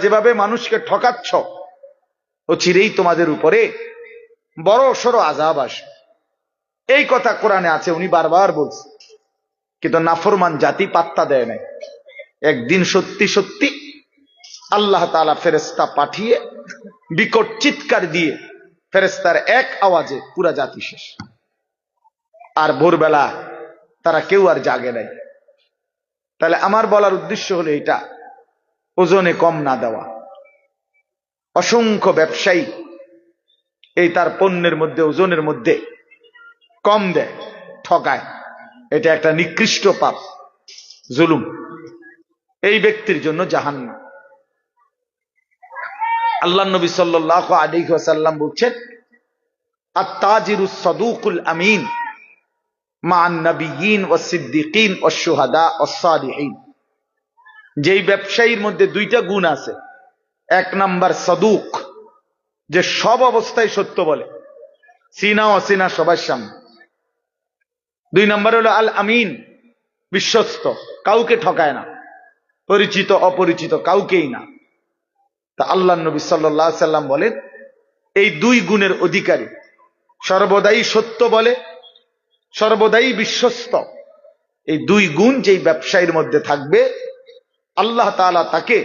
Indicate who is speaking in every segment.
Speaker 1: যেভাবে মানুষকে ঠকাচ্ছ ও চিরেই তোমাদের উপরে বড় সড় আযাব আসবে। এই কথা কোরআনে আছে, উনি বারবার বলছে, কিন্তু নাফরমান জাতি পাত্তা দেয় নাই। একদিন সত্যি সত্যি আল্লাহ তাআলা ফেরেশতা পাঠিয়ে বিকট চিৎকার দিয়ে ফেরেশতার এক আওয়াজে পুরা জাতি শেষ। আর ভোরবেলা তারা কেউ আর জাগে নাই। তাহলে আমার বলার উদ্দেশ্য হলো এটা, ওজনে কম না দেওয়া। অসংখ্য ব্যবসায়ী এই তার পণ্যের মধ্যে ওজনের মধ্যে কম দেয়, ঠকায়। এটা একটা নিকৃষ্ট পাপ, জুলুম। এই ব্যক্তির জন্য জাহান্নাম। আল্লাহ নবী সাল্লাল্লাহু আলাইহি ওয়াসাল্লাম বলছেন, আত-তাজিরুস সাদুকুল আমিন মা'আন নাবিয়্যিন ওয়াস সিদ্দিকিন ওয়াস শুহাদা ওয়াস সালিহিন। যেই ব্যবসায়ীর মধ্যে দুইটা গুণ আছে, এক নাম্বার সাদুক, যে সব অবস্থায় সত্য বলে, চিনা অচিনা সবার সামনে। দুই নাম্বার হলো আল আমিন, বিশ্বস্ত, কাউকে ঠকায় না, পরিচিত অপরিচিত কাউকেই না। তা আল্লাহ নবী সাল্লাল্লাহু আলাইহি সাল্লাম বলেন, এই দুই গুণের অধিকারী, সর্বদাই সত্য বলে, সর্বদাই বিশ্বস্ত, এই দুই গুণ যেই ব্যবসায়ীর মধ্যে থাকবে, আল্লাহ তাআলা তাকে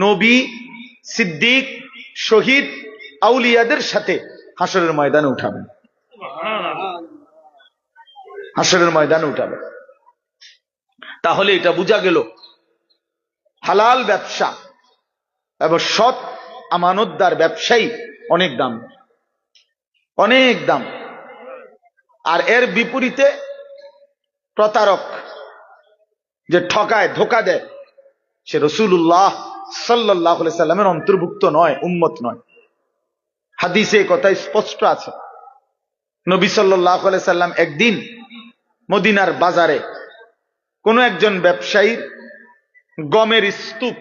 Speaker 1: নবী, সিদ্দিক, শহীদ, আউলিয়াদের সাথে হাসরের ময়দানে উঠাবেন। হাসরের ময়দানে উঠাবেন। তাহলে এটা বোঝা গেল হালাল ব্যবসা এবং সৎ আমানতদার ব্যবসায়ী অনেক দাম, অনেক দাম। আর এর বিপরীতে প্রতারক, যে ঠকায়, ধোঁকা দেয়, সে রাসূলুল্লাহ সাল্লাল্লাহু আলাইহি সাল্লামের অন্তর্ভুক্ত নয়, উম্মত নয়। হাদিসে কথা স্পষ্ট আছে। নবী সাল্লাল্লাহু আলাইহি সাল্লাম একদিন মদিনার বাজারে কোন একজন ব্যবসায়ীর গমের স্তূপ,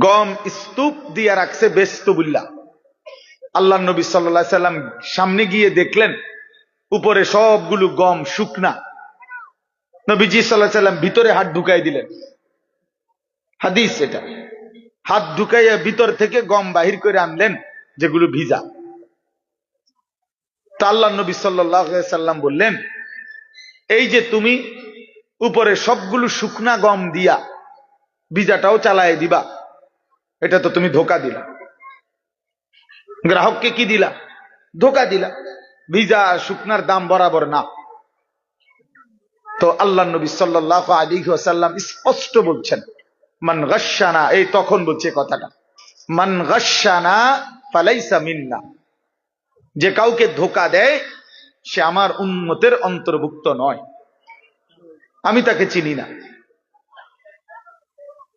Speaker 1: গম স্তূপ দিয়ে রাখছে বেচতবুল্লাহ। আল্লাহ নবী সাল্লাল্লাহু আলাইহি সাল্লাম সামনে গিয়ে দেখলেন উপরে সবগুলো গম শুকনা। নবীজি সাল্লাল্লাহু আলাইহি সাল্লাম ভিতরে হাত ঢুকাই দিলেন। হাদিস এটা। হাত ঢুকাইয়া ভিতর থেকে গম বাহির করে আনলেন যেগুলো ভিজা। তা আল্লাহ নবী সাল্লাল্লাহু আলাইহি সাল্লাম বললেন, এই যে তুমি উপরে সবগুলো শুকনা গম দিয়া ভিজাটাও চালায় দিবা, এটা তো তুমি ধোঁকা দিলা। গ্রাহককে কি দিলা? ধোঁকা দিলা। ভিজা আর শুকনার দাম বরাবর না। তো আল্লাহ নবী সাল্লাল্লাহু আলাইহি ওয়াসাল্লাম স্পষ্ট বলছেন, মান গাশশানা, এই তখন বলছে কথাটা, মান গাশশানা ফালাইসা মিন্না, যে কাউকে ধোঁকা দেয় সে আমার উম্মতের অন্তর্ভুক্ত নয়। আমি তাকে চিনি না,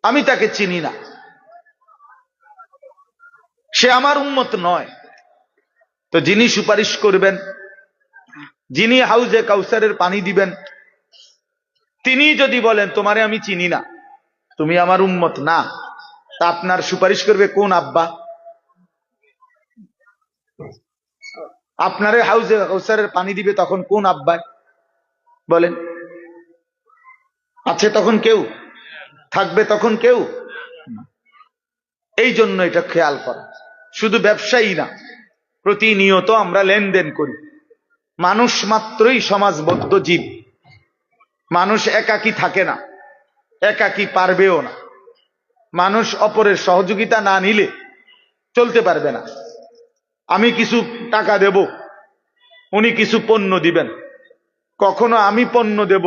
Speaker 1: আমি তাকে চিনি না, সে আমার উম্মত নয়। তো যিনি সুপারিশ করবেন, যিনি হাউজে কাউসারের পানি দিবেন, তিনি যদি বলেন তোমারে আমি চিনি না, তুমি আমার উম্মত না, তা আপনার সুপারিশ করবে কোন আব্বা? আপনারে হাউজে কাউসারের পানি দিবে তখন কোন আব্বা বলেন? আছে তখন কেউ? থাকবে তখন কেউ? এই জন্য এটা খেয়াল করা। শুধু ব্যবসায়ী না, প্রতিনিয়ত আমরা লেনদেন করি। মানুষ মাত্রই সমাজবদ্ধ জীব। মানুষ একাকী থাকে না, একাকী পারবেও না। মানুষ অপরের সহযোগিতা না নিলে চলতে পারবে না। আমি কিছু টাকা দেব, উনি কিছু পণ্য দিবেন, কখনো আমি পণ্য দেব,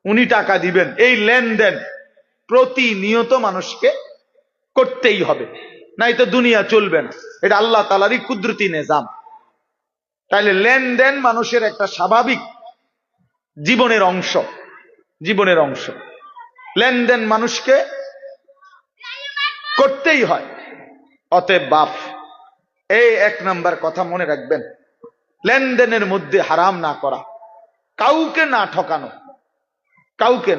Speaker 1: উনি টাকা দিবেন। এই লেনদেন প্রতিনিয়ত মানুষকে করতেই হবে, নাই তো দুনিয়া চলবে না। এটা আল্লাহ তাআলারই কুদরতি নিজাম। তাইলে লেনদেন মানুষের একটা স্বাভাবিক জীবনের অংশ, জীবনের অংশ। লেনদেন মানুষকে করতেই হয়। অতএব বাপ, এই এক নাম্বার কথা মনে রাখবেন, লেনদেনের মধ্যে হারাম না করা, কাউকে না ঠকানো, কাউকে।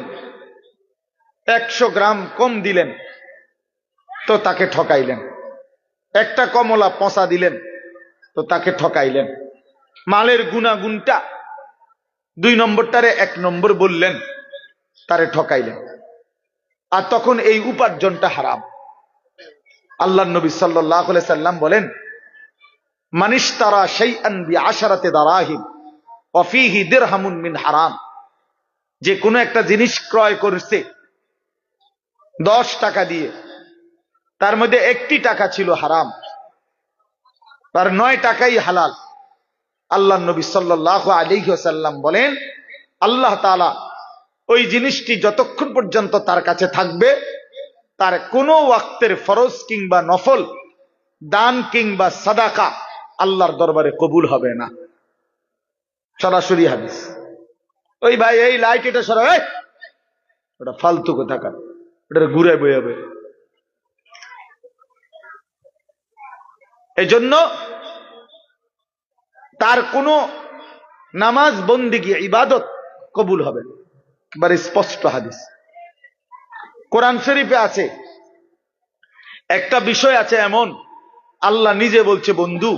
Speaker 1: 100 গ্রাম কম দিলেন তো তাকে ঠকাইলেন, একটা কমলা পচা দিলেন তো তাকে ঠকাইলেন। মালের গুণাগুণটা 2 নম্বরটারে 1 নম্বর বললেন, তারে ঠকাইলেন। আর তখন এই উপার্জনটা হারাম। আল্লাহ নবী সাল্লাল্লাহু আলাইহি সাল্লাম বলেন, মানিশতারা শাইআন বিআশারাতি দারাহিম ওয়া ফীহি দিরহামুন মিন হারাম, যে কোনো একটা জিনিস ক্রয় করেছে 10 টাকা দিয়ে, তার মধ্যে 1টি টাকা ছিল হারাম, আর 9 টাকাই হালাল। আল্লাহ নবী সাল্লাল্লাহু আলাইহি ওয়াসাল্লাম বলেন, আল্লাহ তাআলা ওই জিনিসটি যতক্ষণ পর্যন্ত তার কাছে থাকবে, তার কোনো ওয়াক্তের ফরজ কিংবা নফল, দান কিংবা সাদাকা আল্লাহর দরবারে কবুল হবে না। সরাসরি হাদিস। ওই ভাই এই লাইট এটা সরা, ওটা ফালতু কোথাকার, ওটা ঘুরে বয়ে যাবে। এই জন্য তার কোনো নামাজ বন্দেগী ইবাদত কবুল হবে না। এবারে স্পষ্ট হাদিস কোরআন শরীফে আছে। একটা বিষয় আছে এমন, আল্লাহ নিজে বলছে, বন্ধু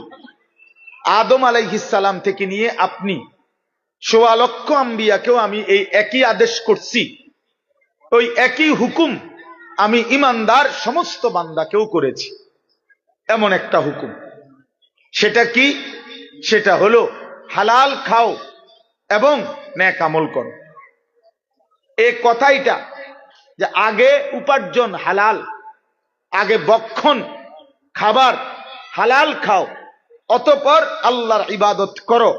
Speaker 1: আদম আলাইহিস সালাম থেকে নিয়ে আপনি ১৬ লক্ষ আম্বিয়াকেও আমি এই একই আদেশ করছি, ওই একই হুকুম আমি ইমানদার সমস্ত বান্দাকেও করেছি। এমন একটা হুকুম, সেটা কি? সেটা হলো হালাল খাও এবং নেক আমল করো। এই কথাইটা যে আগে উপার্জন হালাল, আগে বক্ষণ খাবার হালাল খাও, অতঃপর আল্লাহর ইবাদত করো,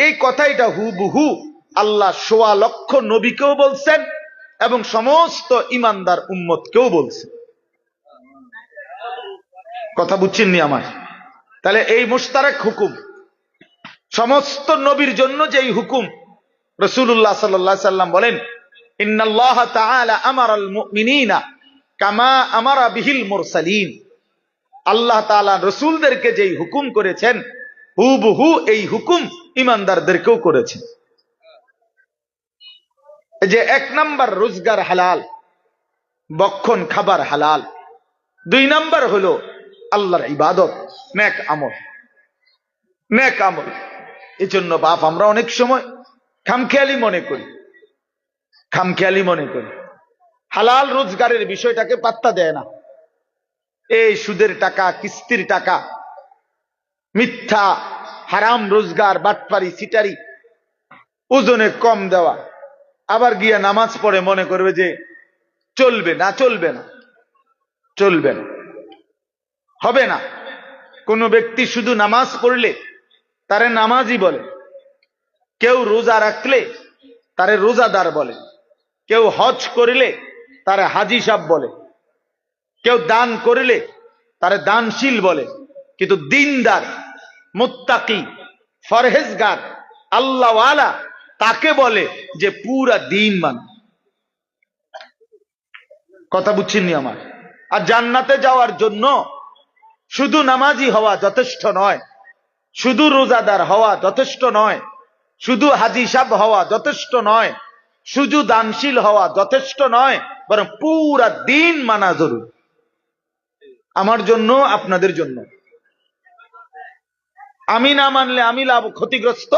Speaker 1: এই কথাইটা হুবহু আল্লাহ ১৬ লক্ষ নবীকেও বলছেন এবং সমস্ত ইমানদার উম্মতকেও বলছেন। কথা বুঝছেননি আমার? তাহলে এই মুশতারক হুকুম সমস্ত নবীর জন্য যেই হুকুম, রাসূলুল্লাহ সাল্লাল্লাহু আলাইহি সাল্লাম বলেন, ইন্নাল্লাহ তাআলা আমারাল মুমিনিনা কামা আমারা বিহিল মুরসালিন। আল্লাহ তাআলা রাসূলদেরকে যেই হুকুম করেছেন, হুবহু এই হুকুম ইমানদারদেরকেও করেছেন। এই যে 1 নাম্বার রোজগার হালাল, বক্ষণ খাবার হালাল। 2 নাম্বার হলো আল্লাহর ইবাদত, নেক আমল, নেক আমল। এই জন্য বাপ আমরা অনেক সময় খামখেয়ালি মনে করি, হালাল রোজগারের বিষয়টাকে পাত্তা দেয় না। এই সুদের টাকা, কিস্তির টাকা, মিথ্যা হারাম রোজগার, বাটপারি, সিটারি, ওজনে কম দেওয়া, আবার গিয়া নামাজ পড়ে মনে করবে যে চলবে না, হবে না। কোন ব্যক্তি শুধু নামাজ পড়লে তারে নামাজি বলে, কেউ রোজা রাখলে তারে রোজাদার বলে, কেউ হজ করিলে তারে হাজি সাহেব বলে, কেউ দান করিলে তারে দানশীল বলে, কিন্তু দিনদার, মুত্তাকি, ফরহেজগার, আল্লাহওয়ালা তাকে বলে যে পুরা দিন মান। কথা বুঝছেননি আমার? আর জান্নাতে যাওয়ার জন্য শুধু নামাজি হওয়া যথেষ্ট নয়, শুধু রোজাদার হওয়া যথেষ্ট নয়, শুধু হাজি সাহেব হওয়া যথেষ্ট নয়, শুধু দানশীল হওয়া যথেষ্ট নয়, বরং পুরা দিন মানা জরুরি। আমার জন্য, আপনাদের জন্য। আমি না মানলে আমি ক্ষতিগ্রস্ত,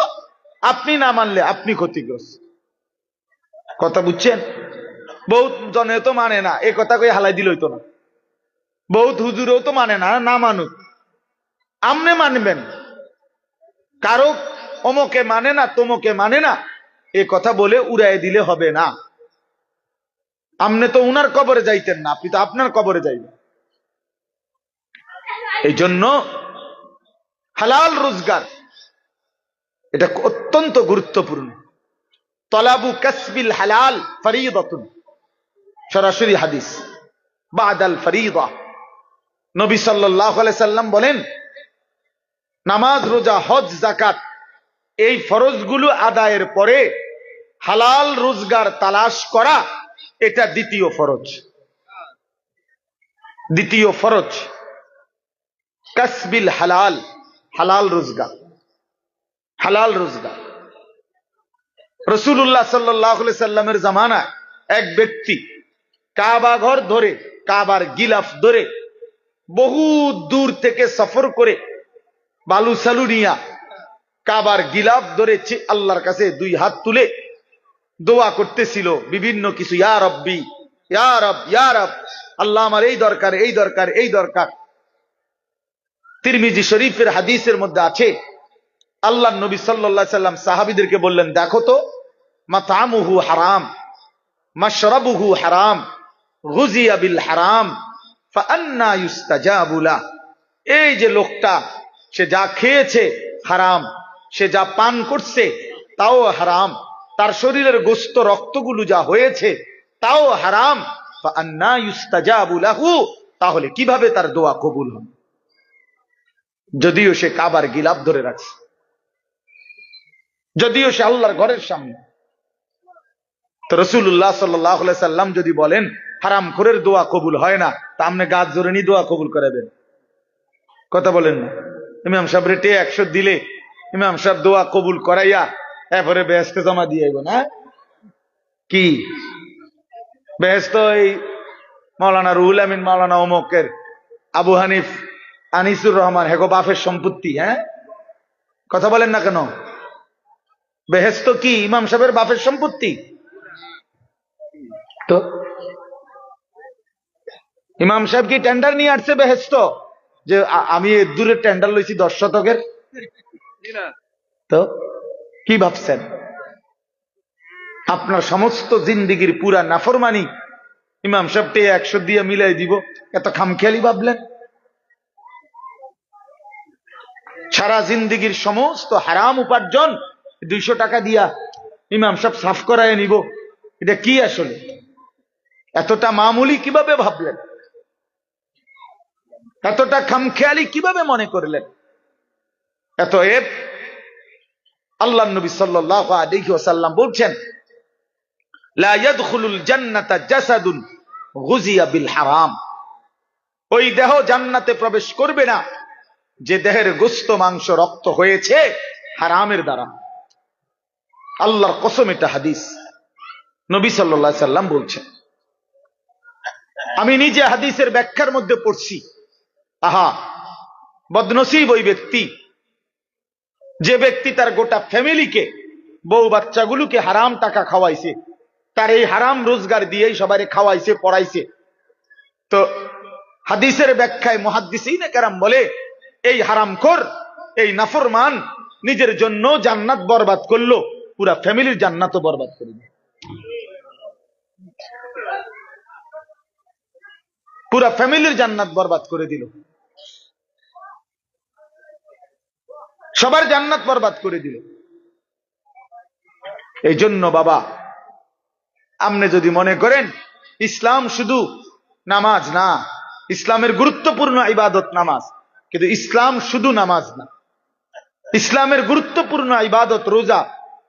Speaker 1: আপনি না মানলে আপনি ক্ষতিগ্রস্ত। কথা বুঝছেন? বহুত জনে তো মানে না, এ কথা কই হালাই দিল হইতো না। বহুত হুজুরেও তো মানে না, না মানুক। আমনে মানবেন, কারো অমকে মানে না, তোমকে মানে না, এ কথা বলে উড়াই দিলে হবে না। আমনে তো উনার কবরে যাইতেন না, আপনি তো আপনার কবরে যাইবেন। এই জন্য হালাল রোজগার এটা অত্যন্ত গুরুত্বপূর্ণ। তলাবু কাসবিল হালাল ফরিদাতুন, সরাসরি হাদিস, বাদাল ফরিদা। নবী সাল্লাল্লাহু আলাইহি সাল্লাম বলেন, নামাজ, রোজা, হজ, যাকাত এই ফরজগুলো আদায়ের পরে হালাল রোজগার তালাশ করা, এটা দ্বিতীয় ফরজ। দ্বিতীয় ফরজ কাসবিল হালাল, হালাল রোজগার, হালাল রোজগার। রাসূলুল্লাহ সাল্লাল্লাহু আলাইহি সাল্লামের জামানায় এক ব্যক্তি কাবা ঘর ধরে, কাবার গিলাফ ধরে বহু দূর থেকে সফর করে বালু সালু নিয়া কাবার গিলাফ ধরেছে, আল্লাহর কাছে 2 হাত তুলে দোয়া করতেছিল বিভিন্ন কিছু, ইয়া রব্বি ইয়া রব ইয়া রব, আল্লাহ আমার এই দরকার এই দরকার এই দরকার। তিরমিজি শরীফের হাদিসের মধ্যে আছে, আল্লাহ নবী সাল্লাল্লাহু আলাইহি সাল্লাম সাহাবীদেরকে বললেন, দেখো তো, মাতামুহু হারাম, মাশরাবুহু হারাম, গুজিয়া বিল হারাম, ফাআন্না ইউস্তাজাবু লাহ। এই যে লোকটা, সে যা খেয়েছে হারাম, সে যা পান করছে তাও হারাম, তার শরীরের গোশত রক্তগুলো যা হয়েছে তাও হারাম, ফাআন্না ইউস্তাজাবু লাহু, তাহলে কিভাবে তার দোয়া কবুল হবে? যদিও সে কাবার গিলাফ ধরে রাখছে, যদিও সে আল্লাহর ঘরের সামনে। তো রাসূলুল্লাহ সাল্লাল্লাহু আলাইহি সাল্লাম যদি বলেন হারামখোরের দোয়া কবুল হয় না, তা আপনি গাছ ধরে নি দোয়া কবুল করাবেন? কথা বলেন না। ইমাম সাহেব রেটে 100 দিলে ইমাম সাহেব দোয়া কবুল করাইয়া এরপরে বেহেশতে জমা দিয়ে আইব না? কি বেহেশত এই মাওলানা রুহুল আমিন, মাওলানা অমুকের, আবু হানিফ, আনিসুর রহমান, হেগো বাপের সম্পত্তি? হ্যাঁ, কথা বলেন না কেন? বেহেশত কি ইমাম সাহেবের বাপের সম্পত্তি? তো ইমাম সাহেব কি টেন্ডার নিয়ে আসছে বেহেশত, যে আমি দূরের টেন্ডার লইছি 10 শতকের? তো কি ভাবছেন? আপনার সমস্ত জিন্দিগির পুরা নাফরমানি ইমাম সাহেবকে 100 দিয়ে মিলাই দিব, এত খামখেয়ালি ভাবলেন? সারা জিন্দিগির সমস্ত হারাম উপার্জন 200 টাকা দিয়া ইমাম সাহেব সাফ করায় নিব, এটা কি আসলে? এতটা মামুলি কিভাবে ভাবলেন? এতটা খামখেয়ালি কিভাবে মনে করলেন? এতএব আল্লাহ নবী সাল্লাল্লাহু আলাইহি ওয়াসাল্লাম বলছেন, লা ইয়াদখুলুল জান্নাতা জাসাদুন গুজিয়া বিল হারাম। ওই দেহ জান্নাতে প্রবেশ করবে না যে দেহের গোশত মাংস রক্ত হয়েছে হারামের দ্বারা। আল্লাহর কসম, এটা হাদিস, নবী সাল্লাল্লাহু আলাইহি সাল্লাম বলছেন। আমি নিজে হাদিসের ব্যাখ্যার মধ্যে পড়ছি, আহা বদনসিব ওই ব্যক্তি, যে ব্যক্তি তার গোটা ফ্যামিলিকে, বউ বাচ্চাগুলোকে হারাম টাকা খাওয়াইছে, তার এই হারাম রোজগার দিয়েই সবাই খাওয়াইছে পড়াইছে। তো হাদিসের ব্যাখ্যায় মুহাদ্দিসিনে কেরাম বলে, এই হারামখোর, এই নাফরমান নিজের জন্য জান্নাত বরবাদ করলো, পুরা ফ্যামিলির জান্নাতও বরবাদ করে দিল, পুরা ফ্যামিলির জান্নাত বরবাদ করে দিল, সবার জান্নাত বরবাদ করে দিল। এই জন্য বাবা, আপনি যদি মনে করেন ইসলাম শুধু নামাজ না, ইসলামের গুরুত্বপূর্ণ ইবাদত নামাজ, কিন্তু ইসলাম শুধু নামাজ না। ইসলামের গুরুত্বপূর্ণ ইবাদত রোজা,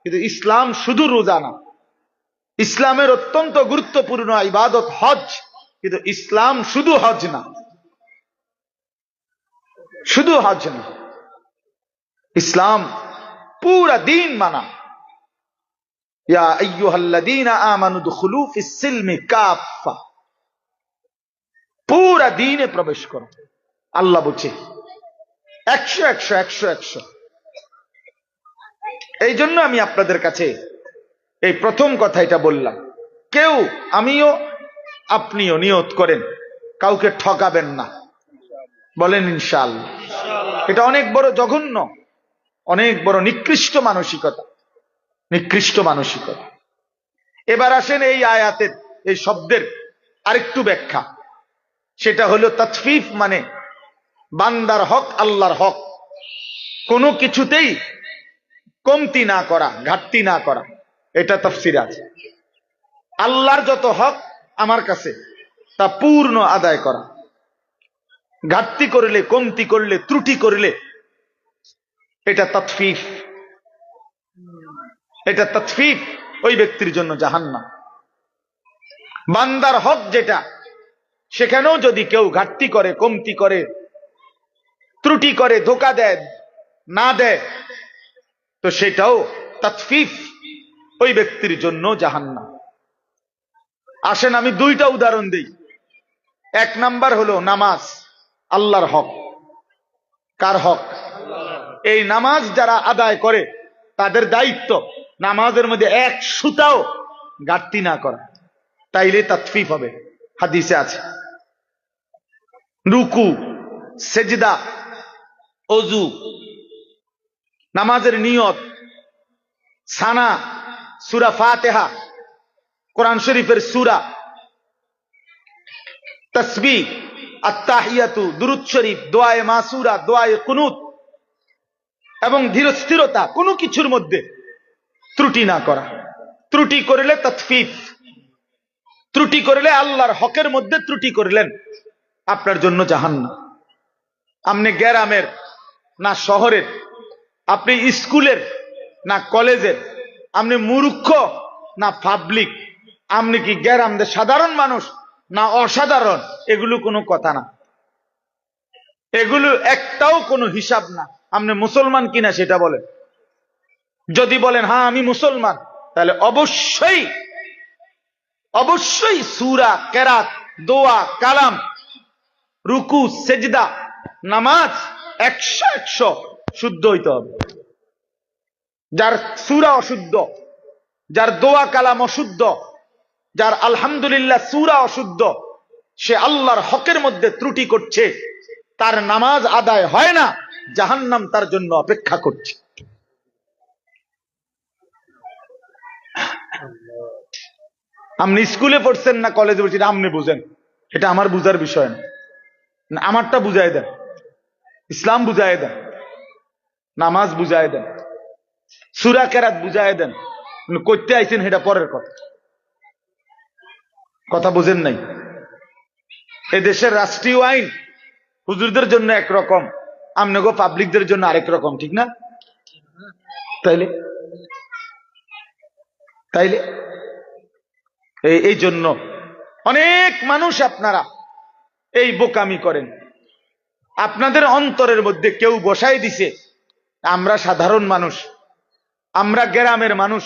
Speaker 1: কিন্তু ইসলাম শুধু রোজা না। ইসলামের অত্যন্ত গুরুত্বপূর্ণ ইবাদত হজ, কিন্তু ইসলাম শুধু হজ না, শুধু হজ না। ইসলাম পুরা দিন মানা। ইয়া আইয়ুহাল্লাযীনা আমানু দুখুলু ফিস সিলমি কাফা, পুরা দিনে প্রবেশ করো। আল্লাহ বলছে 100 100 100 100। এই জন্য আমি আপনাদের কাছে এই প্রথম কথা এটা বললাম, কেউ, আমিও আপনিও নিয়ত করেন কাউকে ঠকাবেন না, বলেন ইনশাআল্লাহ। এটা অনেক বড় জঘন্য, অনেক বড় নিকৃষ্ট মানসিকতা, নিকৃষ্ট মানসিকতা। এবার আসেন এই আয়াতের এই শব্দের আরেকটু ব্যাখ্যা, সেটা হলো তাতফিফ, মানে বান্দার হক আল্লাহর হক কোনো কিছুতেই কমতি না করা, ঘাটতি না করা, এটা তাফসীর আছে। আল্লাহর যত হক আমার কাছে তা পূর্ণ আদায় করা, ঘাটতি করলে, কমতি করলে, ত্রুটি করলে এটা তাতফিফ, এটা তাতফিফ, ওই ব্যক্তির জন্য জাহান্নাম। বান্দার হক যেটা, সেখানেও যদি কেউ ঘাটতি করে, কমতি করে, ত্রুটি করে, ধোঁকা দেয়, না দেয়, তো সেটাও তাতফিফ, ওই ব্যক্তির জন্য জাহান্নাম। আসেন আমি দুইটা উদাহরণ দেই। এক নাম্বার হলো নামাজ, আল্লাহর হক। কার হক? এই নামাজ যারা আদায় করে তাদের দায়িত্ব নামাজের মধ্যে এক সুতাও ঘাটতি না করা। তাইলে তাতফিফ হবে, হাদিসে আছে। রুকু, সেজদা, অজু, নামাজের নিয়ত, সানা, সূরা ফাতিহা, কোরআন শরীফের সূরা, তাসবিহ, আত্তাহিয়াতু, দুরূদ শরীফ, দোয়ায়ে মাসুরা, দোয়ায়ে কুনুত এবং ধীরস্থিরতা, কোনো কিছুর মধ্যে ত্রুটি না করা। ত্রুটি করলে তাতফিফ, ত্রুটি করলে আল্লাহর হকের মধ্যে ত্রুটি করলেন, আপনার জন্য জাহান্নাম। আপনি গ্রামের না শহরের, আপনি স্কুলের না কলেজের, আপনি মূর্খ না পাবলিক, আপনি কি গ্রামের সাধারণ মানুষ না অসাধারণ, এগুলো কোনো কথা না, এগুলো একটাও কোনো হিসাব না। আপনি মুসলমান কিনা সেটা বলেন। যদি বলেন হ্যাঁ আমি মুসলমান, তাহলে অবশ্যই অবশ্যই সূরা, কেরাত, দোয়া, কালাম, রুকু, সেজদা, নামাজ 100 শুদ্ধ হইতে হবে। যার সূরা অশুদ্ধ, যার দোয়া কালাম অশুদ্ধ, যার আলহামদুলিল্লাহ সূরা অশুদ্ধ, সে আল্লাহর হকের মধ্যে ত্রুটি করছে, তার নামাজ আদায় হয় না, জাহান্নাম তার জন্য অপেক্ষা করছে। আপনি স্কুলে পড়ছেন না কলেজে পড়ছেন, আপনি বুঝেন, এটা আমার বুঝার বিষয় না। আমারটা বুঝাই দেন, ইসলাম বুঝাই দেন, নামাজ বুঝাই দেন, সূরা কেরাত বুঝাই দেন। করতে আইছেন সেটা পরের কথা, কথা বুঝেন নাই। এ দেশের রাষ্ট্রীয় আইন হুজুরদের জন্য একরকম, আমনেগো পাবলিকদের জন্য আরেক রকম, ঠিক না? তাইলে তাইলে এই জন্য অনেক মানুষ আপনারা এই বোকামি করেন। আপনাদের অন্তরের মধ্যে কেউ বসাই দিছে আমরা সাধারণ মানুষ, আমরা গ্রামের মানুষ,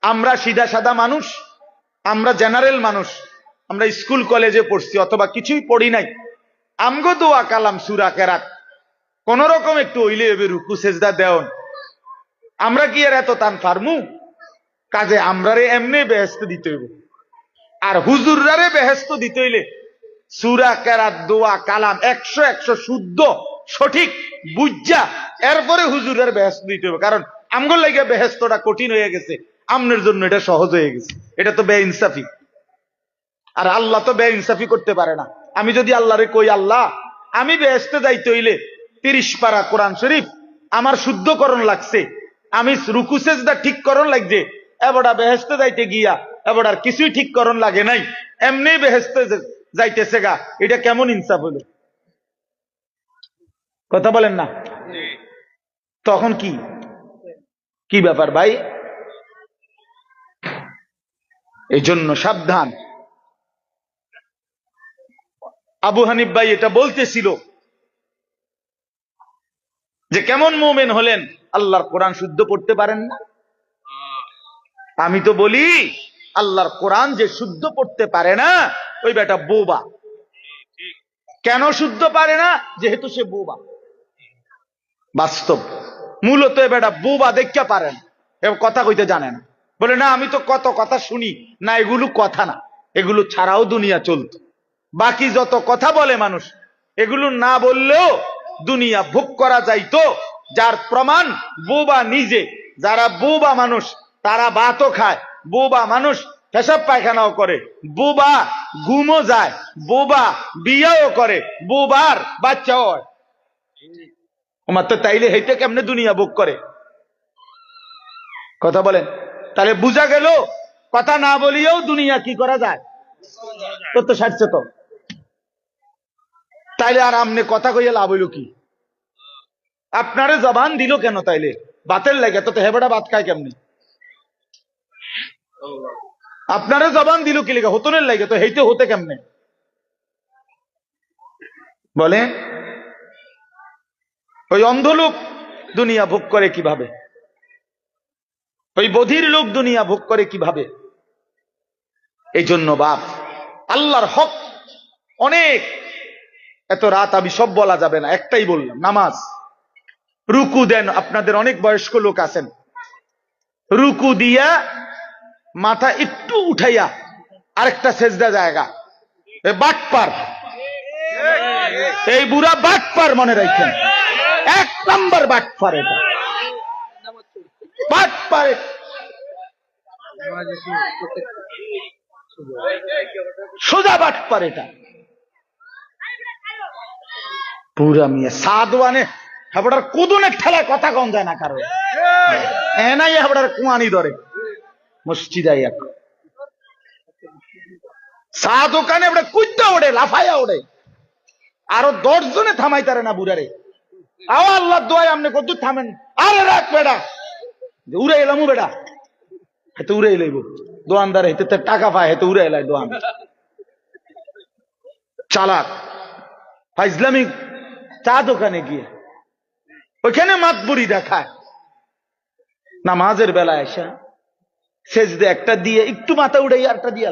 Speaker 1: আমরা সিধা সাদা মানুষ, আমরা জেনারেল মানুষ, আমরা স্কুল কলেজে পড়ছি অথবা কিছুই পড়ি নাই, আমগো দোয়া কালাম সূরা কেরাত কোন রকম একটু হইলে এবে রুকু সেজদা দেওন, আমরা কি আর এত টান ফার্মু? কাজে আমরারে এমনি বেহেস্ত দিতে হইব। আর হুজুররারে বেহেস্ত দিতে হইলে সূরা কেরাত দোয়া কালাম 100 শুদ্ধ সঠিক বুঝা এরপরে হুজুরের বেহেস্ত দিতে হবে। কারণ আমগোর লাগে বেহেস্তটা কঠিন হয়ে গেছে, আমনের জন্য এটা সহজ হয়ে গেছে। এটা তো বেইনসাফি। আর আল্লাহ তো বেইনসাফি করতে পারে না। আমি যদি আল্লাহরে কই আল্লাহ আমি বেহেস্তে যাইতে হইলে 30 পারা কোরআন শরীফ আমার শুদ্ধকরণ লাগছে, আমি রুকু সেজদা ঠিক করণ লাগছে, এবারটা বেহেস্তে যাইতে গিয়া এবার কিছুই ঠিক করণ লাগে নাই, এমনি বেহেস্তে যাইতেছে গা, এটা কেমন ইনসাফ হলো? কথা বলেন না? তখন কি কি ব্যাপার ভাই? এই জন্য সাবধান। আবু হানিফ ভাই এটা বলতেছিল যে কেমন মুমিন হলেন, আল্লাহর কোরআন শুদ্ধ পড়তে পারেন না। আমি তো বলি আল্লাহর কোরআন যে শুদ্ধ পড়তে পারে না ওই বেটা বোবা। কেন শুদ্ধ পারে না? যেহেতু সে বোবা। বাস্তব মূলত এ বেটা বোবা দেখা পারেন, কথা কইতে জানেন। বলে না আমি তো কত কথা শুনি, না এগুলো কথা না, এগুলো ছাড়াও দুনিয়া চলত। বাকি যত কথা বলে মানুষ, এগুলো না বললেও দুনিয়া ভোগ করা যাইতো। যার প্রমাণ বোবা নিজে। যারা বোবা মানুষ তারা ভাতও খায়, বোবা মানুষ পেশাব পায়খানাও করে, বোবা ঘুমও যায়, বোবা বিয়েও করে, বোবার বাচ্চাও হয়। আমার তো তাইলে হেইতে কেমনে দুনিয়া ভোগ করে? কথা বলেন। তাহলে বুঝা গেল কথা না বলিয়েও দুনিয়া কি করা যায়, তো সারছে তো। তাইলে আর আমনে কথা কইয়া লাভ হইল কি? আপনারে জবান দিল কেন? তাইলে বাতের লাগে তো হেবেটা ভাত খায় কেমনি? আপনারে জবান দিল কি লেগে? হতনের লাগে তো হেইতে হতে কেমনে বলে? ওই অন্ধ লোক দুনিয়া ভোগ করে কিভাবে? ওই বধির লোক দুনিয়া ভোগ করে কিভাবে? এই জন্য বাপ আল্লাহর হক অনেক, এত রাত আমি সব বলা যাবে না, একটাই বললাম নামাজ। রুকু দেন, আপনাদের অনেক বয়স্ক লোক আছেন, রুকু দিয়া মাথা একটু উঠাইয়া আরেকটা সেজদা জায়গা। বাটপার, এই বুড়া বাটপার, মনে রাখেন, 1 নম্বর বাটপার। এটা বাটপার, সোজা বাটপার। এটা পুরা মিয়া সাদওয়ানে হাবড়ার কুদুনের ঠেলায় কথা কম যায় না কারো। এনাই হাবড়ার কুয়ানি ধরে মসজিদ আইয়া চা দোকানে কুইটা ওড়ে, লাফাইয়া ওড়ে, আরো 10 জনে থামাই তারে না বুড়ারে। আও আল্লাহ দোয়াই আপনি কত থামেন, আরে রাখ বেড়া, উড়ে এলাম বেড়া, হেতে উড়ে এলাইব দোয়ানদার, হেতে টাকা পায়, হেতে উড়ে এলাই দোয়ান। চালাক ইসলামিক চা দোকানে গিয়ে ওইখানে মাতবুরি দেখায়। নামাজের বেলায় এসে সেজদে একটা দিয়ে একটু মাথা উড়াই, আরটা দিয়ে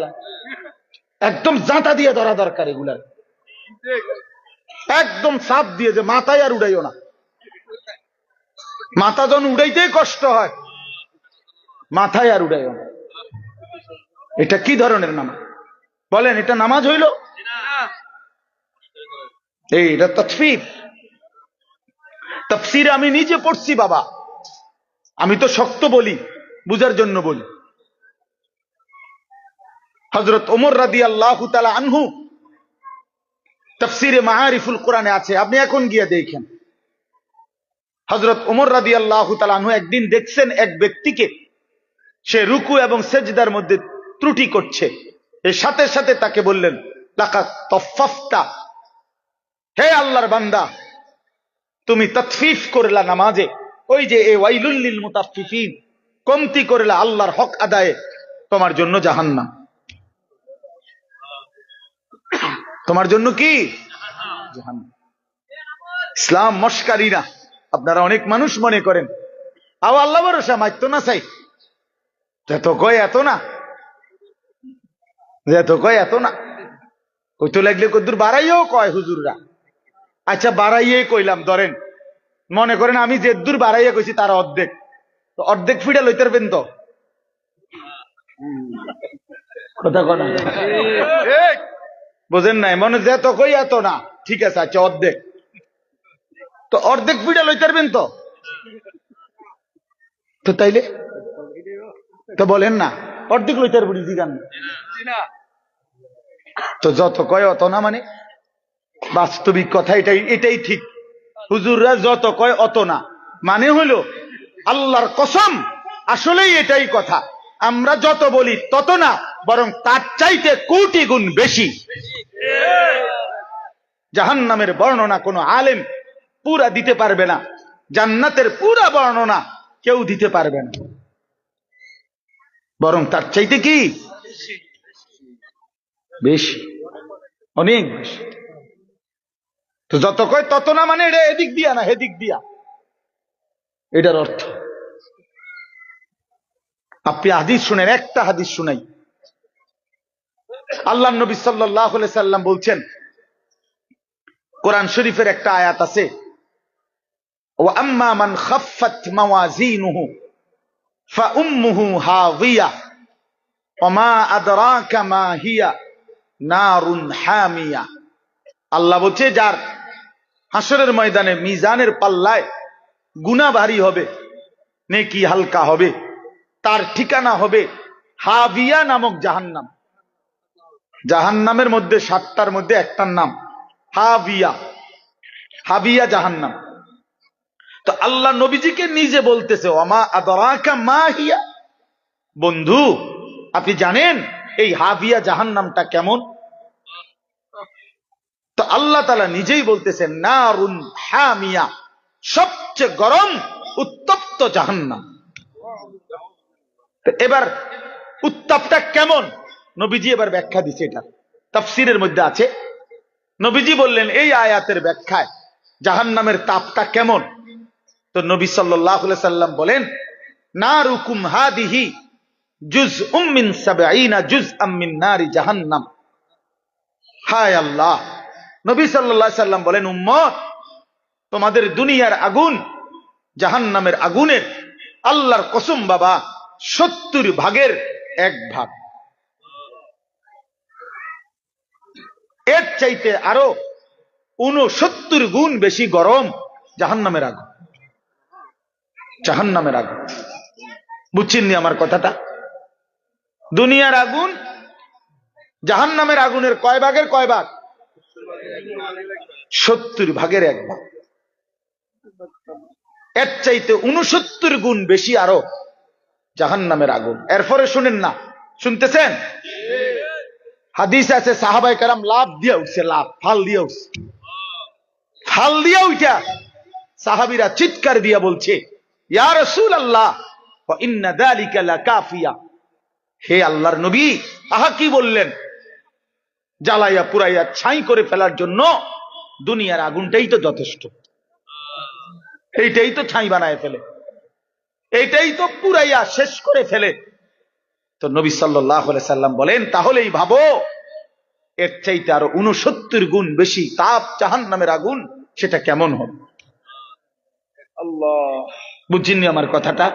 Speaker 1: একদম জাঁতা দিয়ে ধরা দরকার। এগুলার একদম চাপ দিয়ে যে মাথায় আর উড়াইও না। মাথা যখন উড়াইতেই কষ্ট হয়, মাথায় আর উড়াইও না। এটা কি ধরনের নামাজ বলেন? এটা নামাজ হইল? এটা তাফসীর। তাফসীরে আমি নিজে পড়ছি বাবা, আমি তো শক্ত বলি, বুঝার জন্য বলি। হযরত ওমর রাদিয়াল্লাহু তাআলা আনহু তাফসীরে মাআরিফুল কোরআনে আছে, আপনি এখন গিয়ে দেখেন। হযরত ওমর রাদিয়াল্লাহু তাআলা আনহু একদিন দেখছেন এক ব্যক্তিকে, সে রুকু এবং সেজদার মধ্যে ত্রুটি করছে। এর সাথে সাথে তাকে বললেন, লাকাদ তাফফাফতা, হে আল্লাহর বান্দা, তুমি তাতফিফ করলা নামাজে। ওই যে এ ওয়াইলুল লিল মুতাফফিফিন, কমতি করলা আল্লাহর হক আদায়ে, তোমার জন্য জাহান্নাম। তোমার জন্য কি? জাহান্নাম। ইসলাম মস্কারি না। আপনারা অনেক মানুষ মনে করেন আও আল্লাহ ভরসা, মাইতো না চাই, যত কয় এত না, যত কয় এত না। কইতো লাগলে কদ্দুর বাড়াইও কয় হুজুররা। আচ্ছা বাড়াইয়ে কইলাম, ধরেন মনে করেন আমি যে দূর বাড়াইয়া কইছি তার অর্ধেক, তো অর্ধেক ফিডা লইতে পারবেন তো? কথা কথা বোঝেন নাই? মনে যে তো কই এত না, ঠিক আছে, আচ্ছা অর্ধেক, তো অর্ধেক ফিডা লইতে পারবেন তো? তো তাইলে তো বলেন না অর্ধেক লইতে পারবো জিগান, তো যত কয় অত না, মানে বাস্তবিক কথা এটাই ঠিক। হুজুররা যত কয় অত না মানে হইল আল্লাহর কসম, আসলেই এটাই কথা। আমরা যত বলি তত না, বরং তার চাইতে কোটি গুণ বেশি। জাহান্নামের বর্ণনা কোনো আলেম পুরা দিতে পারবে না, জান্নাতের পুরা বর্ণনা কেউ দিতে পারবে না, বরং তার চাইতে কি বেশি, অনেক বেশি। তো যত কয় তত না মানে এটা এদিক দিয়া না হেদিক দিয়া, এটার অর্থ। আপনি হাদিস শুনেন, একটা হাদিস শুনাই। আল্লাহ নবী সাল্লাল্লাহু আলাইহি সাল্লাম বলছেন, কোরআন শরীফের একটা আয়াত আছে, ওয়া আম্মা মান খাফফাত মাওয়াজিনুহু ফাউম্মুহু হাওিয়া ওয়া মা আদরাকা মা হিয়া নারুন হামিয়া। আল্লাহ বলছে, যার হাসরের ময়দানে মিজানের পাল্লায় গুনাহ ভারী হবে, নেকি হালকা হবে, তার ঠিকানা হবে হাবিয়া নামক জাহান্নাম। জাহান্নামের মধ্যে 7টার মধ্যে একটার নাম হাবিয়া, হাবিয়া জাহান্নাম। তো আল্লাহ নবীজিকে নিজে বলতেছে, ওমা আদরাকা মা হিয়া, বন্ধু আপনি জানেন এই হাবিয়া জাহান্নামটা কেমন? তো আল্লাহ তাআলা নিজেই বলতেছেন, নারুন হামিয়া, সবচেয়ে গরম উত্তপ্ত জাহান্নাম। এবার উত্তাপটা কেমন নবীজি এবার ব্যাখ্যা দিচ্ছে, এটা তাফসীরের মধ্যে আছে। নবীজি বললেন এই আয়াতের ব্যাখ্যায় জাহান্নামের তাপটা কেমন। তো নবী সাল্লাল্লাহু আলাইহি সাল্লাম বলেন, নারুকুম হাদিহি জুজউম মিন 70 জুজআম মিন নারি জাহান্নাম। হায় আল্লাহ, নবী সাল্লাল্লাহু আলাইহি সাল্লাম বলেন, উম্মত তোমাদের দুনিয়ার আগুন জাহান্নামের আগুনের আল্লাহর কসম বাবা 70 ভাগের 1 ভাগ। এর চাইতে আরো 69 গুণ বেশি গরম জাহান্নামের আগুন। জাহান্নামের আগুন, বুঝছেননি আমার কথাটা? দুনিয়ার আগুন জাহান্নামের আগুনের কয় ভাগের কয় ভাগ? 70 ভাগের 1 ভাগ। এর চাইতে 69 গুণ বেশি আরো জাহান্নামের আগুন। এরপরে শুনেন না, শুনতেছেন? হাদিস আছে সাহাবায়ে কেরাম লাভ দিয়া উঠছে, লাভ ফাল দিয়া উঠছে। ফাল দিয়া উঠা সাহাবীরা চিৎকার দিয়া বলছে, ইয়া রাসূলুল্লাহ ওয়া ইন্না যালিকা লাকাফিয়া। হে আল্লাহর নবী, আহা কি বললেন? জ্বালাইয়া পুরাইয়া ছাই করে ফেলার জন্য দুনিয়ার আগুনটাই তো যথেষ্ট। এইটাই তো ছাই বানায় ফেলে, এইটাই তো পুরাইয়া শেষ করে ফেলে। তো নবী সাল্লাল্লাহু আলাইহি সাল্লাম বলেন, তাহলেই ভাবো এর চাইতে আরো 69 গুণ বেশি তাপ জাহান্নামের আগুন, সেটা কেমন হবে? আল্লাহ, বুঝছেননি আমার কথাটা?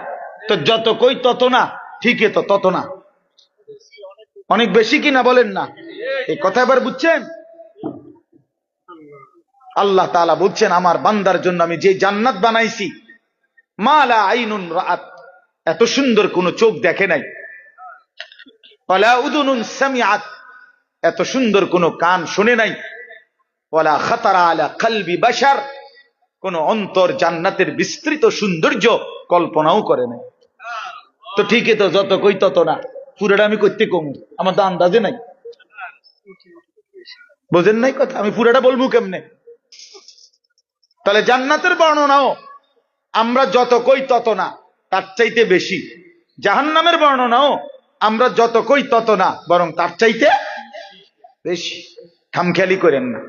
Speaker 1: তো যত কই তত না, ঠিকই তো তত না, অনেক বেশি কিনা বলেন না? এই কথা এবার বুঝছেন? আল্লাহ তাআলা বলছেন, আমার বান্দার জন্য আমি যে জান্নাত বানাইছি, মা লা আইনুন রাআত, এত সুন্দর কোন চোখ দেখে নাই, ওয়ালা উযুনুন সামিআত, এত সুন্দর কোন কান শুনে নাই, ওয়ালা খাতারা আলা কলবি বাশার, কোন অন্তর জান্নাতের বিস্তৃত সৌন্দর্য কল্পনাও করে নাই। তো ঠিকই তো, যত কই তত না, পুরোটা আমি করতে কম, আমার তো আন্দাজে নাই। বোঝেন নাই কথা? আমি পুরোটা বলবো কেমনে? তাহলে জান্নাতের বর্ণনাও আমরা যত কই তত না, তার চাইতে বেশি। জাহান্নামের বর্ণনাও আমরা যত কই তত না, বরং তার চাইতে বেশি। খামখেয়ালি করেন না,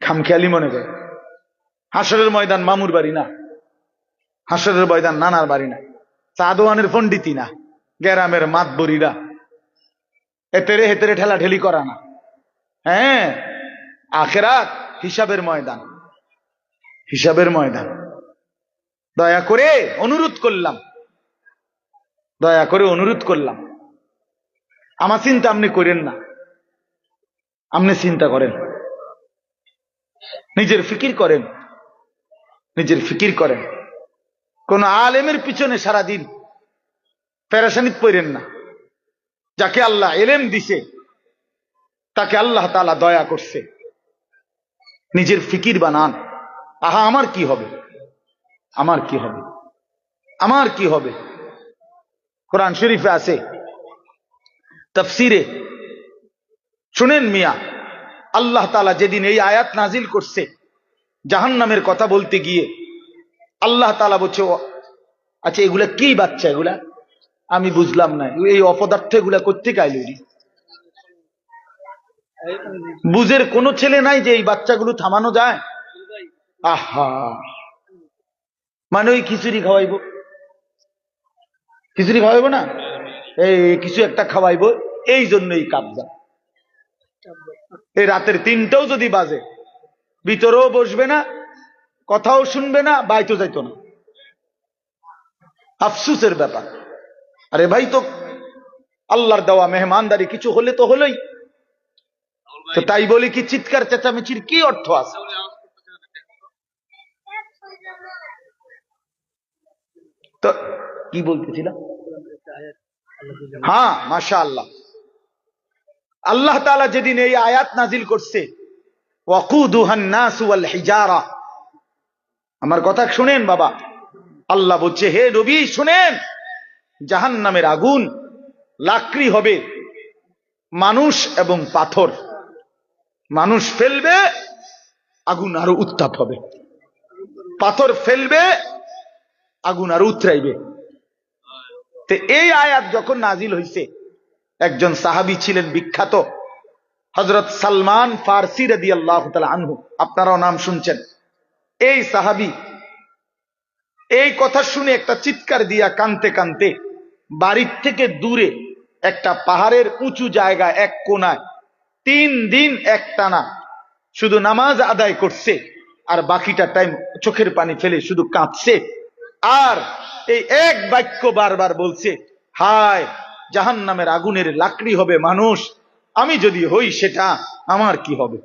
Speaker 1: খামখেয়ালি মনে করেন। হাসরের ময়দান মামুর বাড়ি না, হাসরের ময়দান নানার বাড়ি না, চাদোয়ানের পণ্ডিতি না, গ্রামের মাতবরিরা এতেরে হেতেরে ঠেলা ঠেলি করা না। হ্যাঁ, আখিরাত হিসাবের ময়দান, হিসাবের ময়দান। দয়া করে অনুরোধ করলাম, দয়া করে অনুরোধ করলাম, আমার চিন্তা আপনি করেন না, আপনি চিন্তা করেন, নিজের ফিকির করেন, নিজের ফিকির করেন। কোন আলেমের পিছনে সারাদিন পেরেশানিত পড়েন না। যাকে আল্লাহ এলেম দিছে, তাকে আল্লাহ তাআলা দয়া করছে, নিজের ফিকির বানান। আহা, আমার কি হবে, আমার কি হবে, আমার কি হবে? কোরআন শরীফে আছে, তাফসিরে শুনেন মিয়া, আল্লাহ তাআলা যেদিন এই আয়াত নাজিল করছে জাহান্নামের কথা বলতে গিয়ে, আল্লাহ তাআলা বলছে, আচ্ছা এগুলা কি বাচ্চা, এগুলা আমি বুঝলাম না, এই অপদার্থ এগুলা কোত্থেকে আইল? বুঝের কোন ছেলে নাই যে এই বাচ্চাগুলো থামানো যায়? আহা, মানে ওই খিচুড়ি খাওয়াইবো, খিচুড়ি খাওয়াইবো না, এই কিছু একটা খাওয়াইবো, এই জন্যই কাবজা। এই রাতের 3টাও যদি বাজে, ভিতরেও বসবে না, কথাও শুনবে না, বাইতো যাইতো না। আফসুসের ব্যাপার। আরে ভাই, তো আল্লাহর দেওয়া মেহমানদারি, কিছু হলে তো হলোই, তো তাই বলি কি চিৎকার চেঁচামেচির কি অর্থ আছে? তো কি বলতেছিলাম? হ্যাঁ, মাশাআল্লাহ, আল্লাহ তাআলা যেদিন এই আয়াত নাজিল করছে, ওয়াকুদুহান নাস ওয়াল হিজারা, আমার কথা শুনেন বাবা, আল্লাহ বলছে, হে নবী শুনেন, জাহান্নামের আগুন লাকড়ি হবে, মানুষ এবং পাথর। মানুষ ফেলবে, আগুন আরো উত্তাপ হবে, পাথর ফেলবে, আগুন আরো উতরাইবে। তো এই আয়াত যখন নাজিল হইছে, একজন সাহাবী ছিলেন বিখ্যাত, হযরত সালমান ফারসি রাদিয়াল্লাহু তাআলা আনহু, আপনারাও নাম শুনছেন। এই সাহাবী এই কথা শুনে একটা চিৎকার দিয়া কানতে কানতে বাড়ির থেকে দূরে একটা পাহাড়ের উঁচু জায়গা এক কোনায় 3 দিন একটানা শুধু নামাজ আদায় করছে, আর বাকিটা টাইম চোখের পানি ফেলে শুধু কাঁদছে, আর এই এক বাক্য বারবার বলছে, হায় জাহান্নামের আগুনের লাকড়ি হবে মানুষ, আমি যদি হই সেটা আমার কি হবে।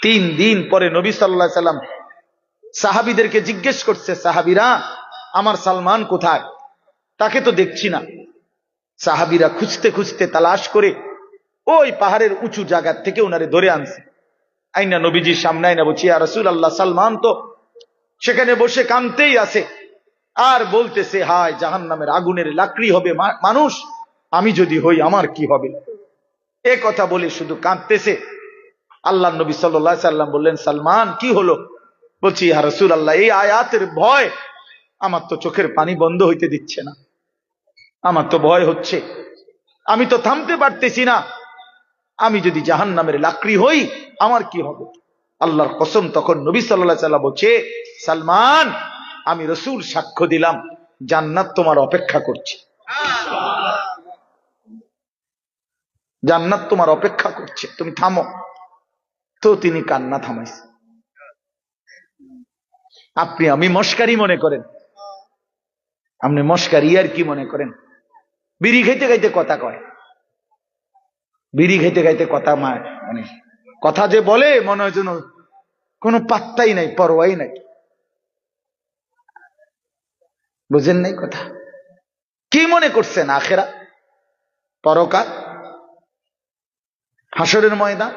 Speaker 1: 3 দিন পরে নবী সাল্লাল্লাহু আলাইহি সাল্লাম সাহাবীদেরকে জিজ্ঞেস করছে, সাহাবীরা আমার সালমান কোথায়, তাকে তো দেখছি না। সাহাবীরা খুঁজতে খুঁজতে তালাশ করে ওই পাহাড়ের উঁচু জায়গা থেকে ওনারে ধরে আনছে, আইনা নবীজির সামনে আইনা বলছি, ইয়া রাসূলুল্লাহ, সালমান তো সেখানে বসে কাঁদতেই আছে আর বলতেছে, হায় জাহান্নামের আগুনের লাকড়ি হবে মানুষ, আমি যদি হই আমার কি হবে। এ কথা বলে শুধু কাঁদতেছে। আল্লাহ নবী সাল্লাল্লাহু আলাইহি সাল্লাম বললেন, সালমান কি হলো? বলছি, ইয়া রাসূলুল্লাহ, এই আয়াতের ভয় আমার তো চোখের পানি বন্ধ হইতে দিচ্ছে না, আমার তো ভয় হচ্ছে, আমি তো থামতে পারতেছি না, আমি যদি জাহান্নামের লাকড়ি হই আমার কি হবে। আল্লাহর কসম, তখন নবী সাল্লাল্লাহু আলাইহি সাল্লাম বলছে, সালমান আমি রাসূল সাক্ষ্য দিলাম জান্নাত তোমার অপেক্ষা করছে, জান্নাত তোমার অপেক্ষা করছে, তুমি থামো। তো তিনি কান্না থামাইছে। আপনি আমি মস্কারি মনে করেন, আপনি মস্কারি আর কি মনে করেন? বিড়ি খাইতে খাইতে কথা কয়, বিড়ি খাইতে খাইতে কথা, মানে কথা যে বলে মনে হয় যেন কোনো পাত্তাই নাই, পরোয়াই নাই। বুঝেন নাই কথা? কি মনে করছেন আখেরা, পরকাল, হাসরের ময়দান?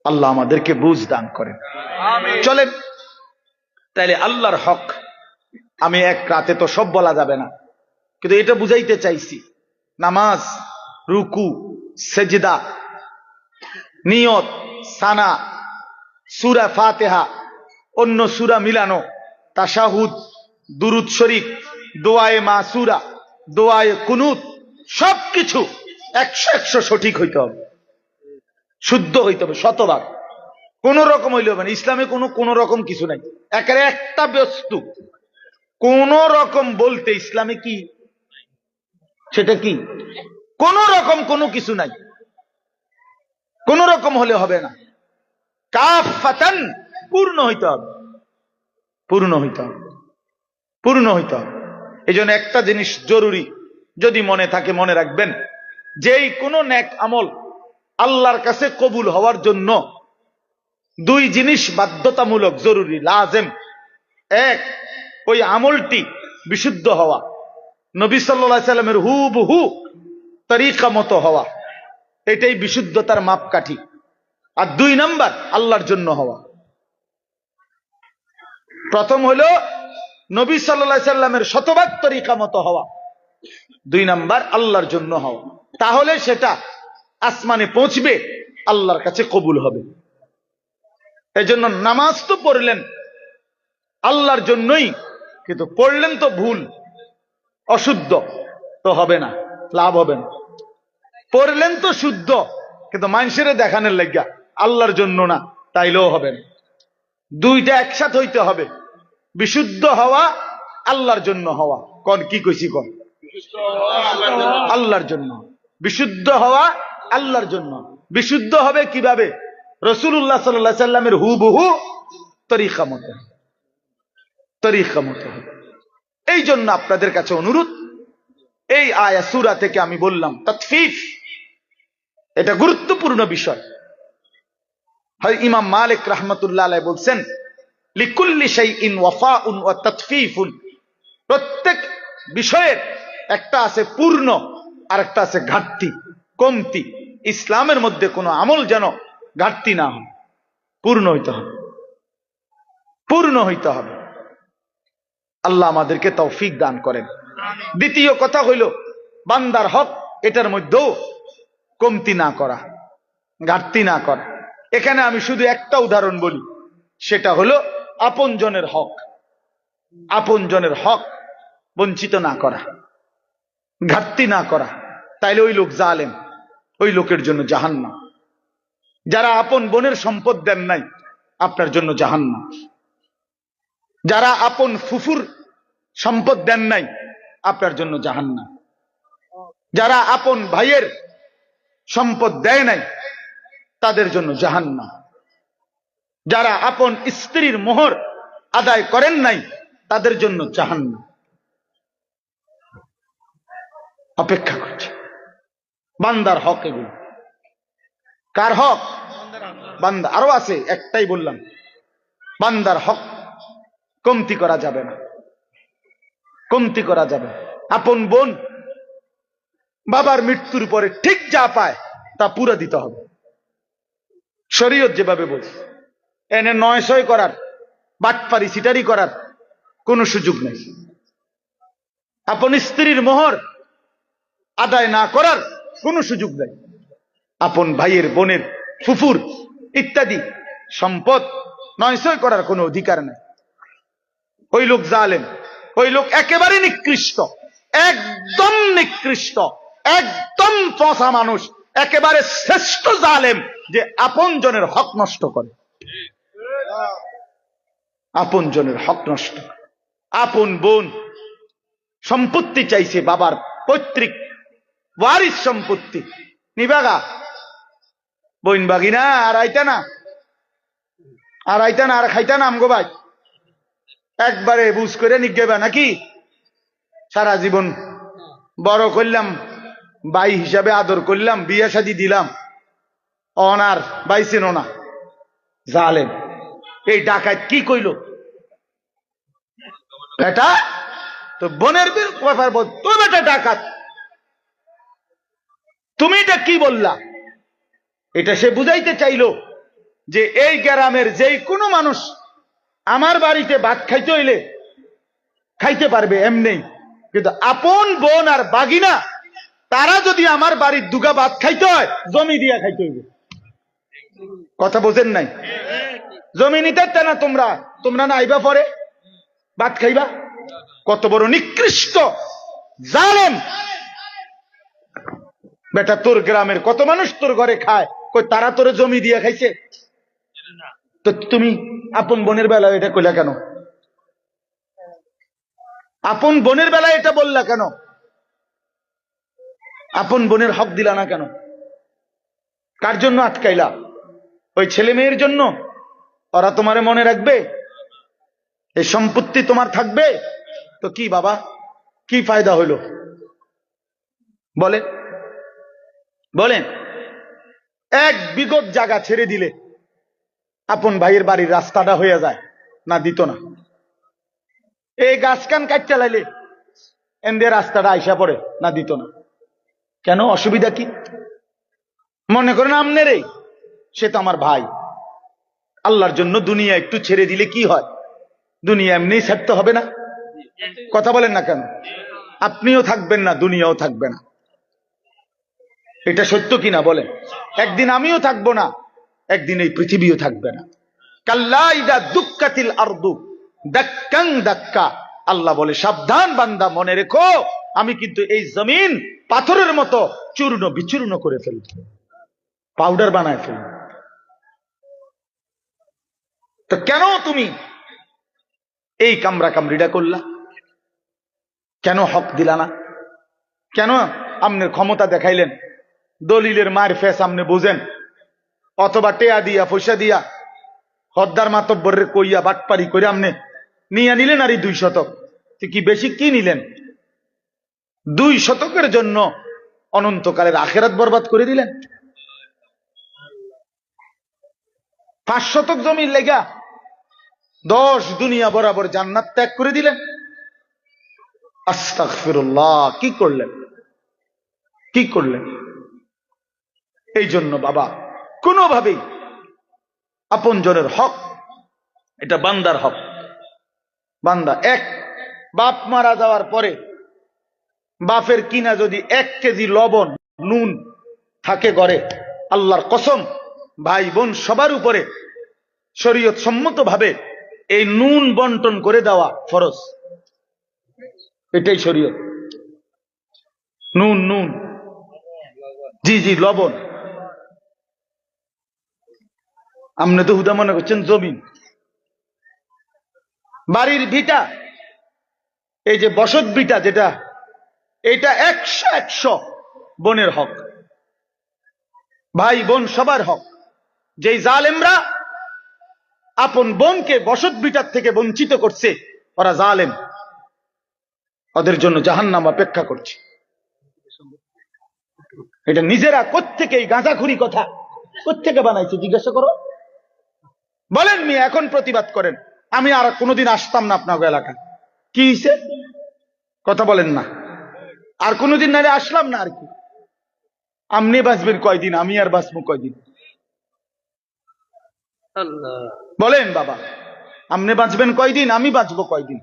Speaker 1: আল্লাহ আমাদেরকে বুঝ দান করেন। চলেন তাইলে আল্লাহর হক, আমি এক রাতে তো সব বলা যাবে না, কিন্তু এটা বুঝাইতে চাইছি, নামাজ, রুকু, সেজদা, নিয়ত, সানা, সূরা ফাতিহা, অন্য সূরা মিলানো, তাশাহুদ, দুরুদ শরীফ, দোয়ায়ে মাসুরা, দোয়ায়ে কুনুত, সবকিছু 100 সঠিক হইতে হবে, শুদ্ধ হইতে হবে, শতভাগ। কোন রকম হইলে হবে না। ইসলামে কোন রকম কিছু নাই, একেবারে একটা বস্তু কোন রকম বলতে ইসলামে কি, সেটা কি কোন রকম কোনো কিছু নাই, কোন রকম হলে হবে না, কাফাতান, পূর্ণ হইতে হবে, পূর্ণ হইতে হবে, পূর্ণ হইতে হবে। এই জন্য একটা জিনিস জরুরি, যদি মনে থাকে মনে রাখবেন, যেই কোনো নেক আমল আল্লাহর কাছে কবুল হওয়ার জন্য 2 জিনিস বাধ্যতামূলক, জরুরি, লাজেম। এক, ওই আমলটি বিশুদ্ধ হওয়া, নবী সাল্লাল্লাহু আলাইহি সাল্লামের হুবহু তরিকা মতো হওয়া, এটাই বিশুদ্ধতার মাপকাঠি। আর 2 নাম্বার, আল্লাহর জন্য হওয়া। প্রথম হলো নবী সাল্লাল্লাহু আলাইহি সাল্লামের শতভাগ তরিকা মতো হওয়া, 2 নাম্বার আল্লাহর জন্য হওয়া। তাহলে সেটা আসমানে পৌঁছবে, আল্লাহর কাছে কবুল হবে। এজন্য নামাজ তো পড়লেন আল্লাহর জন্যই, কিন্তু পড়লেন তো ভুল, অশুদ্ধ, তো হবে না, লাভ হবে না। পড়লেন তো শুদ্ধ, কিন্তু মানুষের দেখানোর লাগিয়া, আল্লাহর জন্য না, তাইলেও হবে না। 2টা একসাথে হইতে হবে, বিশুদ্ধ হওয়া, আল্লাহর জন্য হওয়া। কোন কি কইছি কোন? আল্লাহর জন্য বিশুদ্ধ হওয়া, আল্লাহর জন্য। বিশুদ্ধ হবে কিভাবে? রাসূলুল্লাহ সাল্লাল্লাহু আলাইহি সাল্লামের হুবহু তরিকা মতো, তরিকা মতো। এই জন্য আপনাদের কাছে অনুরোধ, এই আয়াত সূরা থেকে আমি বললাম তাতফিফ, এটা গুরুত্বপূর্ণ বিষয়। হয় ইমাম মালিক রাহমাতুল্লাহ আলাইহি বলছেন, লিকুল্লি শাইইন ওয়াফাউন ওয়া তাতফিফুন, প্রত্যেক বিষয়ের একটা আছে পূর্ণ আর একটা আছে ঘাটতি, কমতি। ইসলামের মধ্যে কোনো আমল যেন ঘাটতি না হয়, পূর্ণ হইতে হবে, পূর্ণ হইতে হবে। আল্লাহ আমাদেরকে তৌফিক দান করেন। দ্বিতীয় কথা হইল, বান্দার হক, এটার মধ্যেও কমতি না করা, ঘাটতি না করা। এখানে আমি শুধু একটা উদাহরণ বলি, সেটা হলো আপনজনের হক, আপনজনের হক বঞ্চিত না করা, ঘাটতি না করা, তাইলে ওই লোক জালেম, ওই লোকের জন্য জাহান্নাম। যারা আপন বোনের সম্পদ দেন নাই, আপনার জন্য জাহান্নাম। যারা আপন ফুফুর সম্পদ দেন নাই, আপনার জন্য জাহান্নাম। যারা আপন ভাইয়ের সম্পদ দেয় নাই, তাদের জন্য জাহান্নাম। যারা আপন স্ত্রীর মোহর আদায় করেন নাই, তাদের জন্য জাহান্নাম অপেক্ষা করছে। বান্দার হক এগুলো। কার হক? বান্দা। আরো আছে, একটাই বললাম, বান্দার হক কমতি করা যাবে না, কমতি করা যাবে। আপন বোন বাবার মৃত্যুর পরে ঠিক যা পায় তা পুরো দিতে হবে, শরীয়ত যেভাবে বলছে। এনে নয় ছয় করার, বাটপারি সিটারি করার কোনো সুযোগ নেই। আপন স্ত্রীর মোহর আদায় না করার কোনো সুযোগ নেই। আপন ভাইয়ের, বোনের, ফুফুর ইত্যাদি সম্পদ নয় ছয় করার কোনো অধিকার নেই। ওই লোক জালেম, ওই লোক একেবারে নিকৃষ্ট, একদম নিকৃষ্ট, একদম পচা মানুষ, একেবারে শ্রেষ্ঠ জালেম যে আপন জনের হক নষ্ট করে, আপন জনের হক নষ্ট। আপন বোন সম্পত্তি চাইছে, বাবার পৈতৃক ওয়ারিস সম্পত্তি নিবাগা, বইন বাগি না আর আইতা না, আর আইতা না, আর খাইতা না আমগো ভাই, একবারে বুঝ করে নিগেবা নাকি? সারা জীবন বড় করলাম, ভাই হিসাবে আদর করলাম, বিয়ে শাদী দিলাম, অনার বাইছেন না। জালেম। এই ডাকাত কি কইল? এটা তো বোনের ব্যাপার বল, তুমি এটা ডাকাত, তুমি এটা কি বললা? এটা সে বুঝাইতে চাইলো যে এই গ্রামের যে কোনো মানুষ আমার বাড়িতে ভাত খাইতে হইলে খাইতে পারবে এমনি, কিন্তু আপন বোন আর বাগিনা তারা যদি আমার বাড়ির দুগা ভাত খাইতে হয় জমি দিয়া খাইতে হইবে। কথা বোঝেন নাই? জমি নিতে না তোমরা, তোমরা না আইবা পরে ভাত খাইবা? কত বড় নিকৃষ্ট জালেম বেটা! তোর গ্রামের কত মানুষ তোর ঘরে খায়, কই তারা তোরে জমি দিয়া খাইছে? তো তুমি আপন বোনের বেলায় এটা কইলা কেন? আপন বোনের বেলায় এটা বললা কেন? আপন বোনের হক দিলা না কেন? কার জন্য আটকাইলা? ওই ছেলে মেয়ের জন্য? ওরা তোমারে মনে রাখবে? এই সম্পত্তি তোমার থাকবে? তো কি বাবা, কি ফায়দা হইল বলেন? বলেন, এক বিগত জায়গা ছেড়ে দিলে আপন ভাইয়ের বাড়ির রাস্তাটা হয়ে যায় না? দিত না? এই গাছ কান কাটতে লাইলে এনদের রাস্তাটা আইসা পড়ে না? দিত না? কেন? অসুবিধা কি? মনে করেন আমনের এই, সে তো আমার ভাই, আল্লাহর জন্য দুনিয়া একটু ছেড়ে দিলে কি হয়? দুনিয়া এমনি ছাড়তে হবে না? কথা বলেন না কেন? আপনিও থাকবেন না, দুনিয়াও থাকবে না। এটা সত্য কিনা বলেন? একদিন আমিও থাকবো না, একদিন এই পৃথিবীও থাকবে না। কাল্লা ইদা দুক্কাতিল আরদু দাক্কান দাক্কা, আল্লাহ বলে সাবধান বান্দা, মনে রেখো আমি কিন্তু এই জমিন পাথরের মতো চূর্ণ বিচূর্ণ করে ফেলব, পাউডার বানায় ফেলব। তো কেন তুমি এই কামরা কামড়িটা করলা? কেন হক দিলা না? কেন আমনের ক্ষমতা দেখাইলেন? দলিলের মার ফেস আমনে বুঝেন, অথবা টেয়া দিয়া পয়সা দিয়া হদ্দার মাতব্বরের কইয়া বাটপারি করে আমনে নিয়ে নিলেন আর এই 2 শতক। কি বেশি কি নিলেন? 2 শতকের জন্য অনন্তকালের আখেরাত বরবাদ করে দিলেন। 5 শতক জমির লেগা 10 দুনিয়া বরাবর জান্নাত ত্যাগ করে দিলেন। আস্তাগফিরুল্লাহ! কি করলেন, কি করলেন? এই জন্য বাবা, কোনোভাবেই আপন জনের হক, এটা বান্দার হক। বান্দা এক বাপ মারা যাওয়ার পরে বাপের কিনা যদি 1 কেজি লবণ নুন থাকে ঘরে, আল্লাহর কসম ভাই বোন সবার উপরে শরীয়ত সম্মত ভাবে এই নুন বন্টন করে দেওয়া ফরজ। এটাই শরীয়ত। নুন, নুন, জি জি, লবণ। আপনি তো হুদা মনে করছেন জমিন। বাড়ির ভিটা, এই যে বসত ভিটা যেটা, এটা 100 বোনের হক, ভাই বোন সবার হক। যেই জালেমরা আপন বোনকে বসত ভিটার থেকে বঞ্চিত করছে, ওরা জালেম, ওদের জন্য জাহান্নাম অপেক্ষা করছে। এটা নিজেরা কোত্থেকে এই গাঁজাখুরি কথা কোত্থেকে বানাইছে জিজ্ঞাসা করো। বলেন মিয়া, এখন প্রতিবাদ করেন। আমি আর কোনোদিন আসতাম না আপনার এলাকায়। কি হয়েছে? কথা বলেন না। আর কোনোদিন নারে আসলাম না আর কি। আপনি বাঁচবেন কয়দিন, আমি আর বাঁচবো কয়দিন? বলেন বাবা, আপনি বাঁচবেন কয়দিন, আমি বাঁচবো কয়দিন?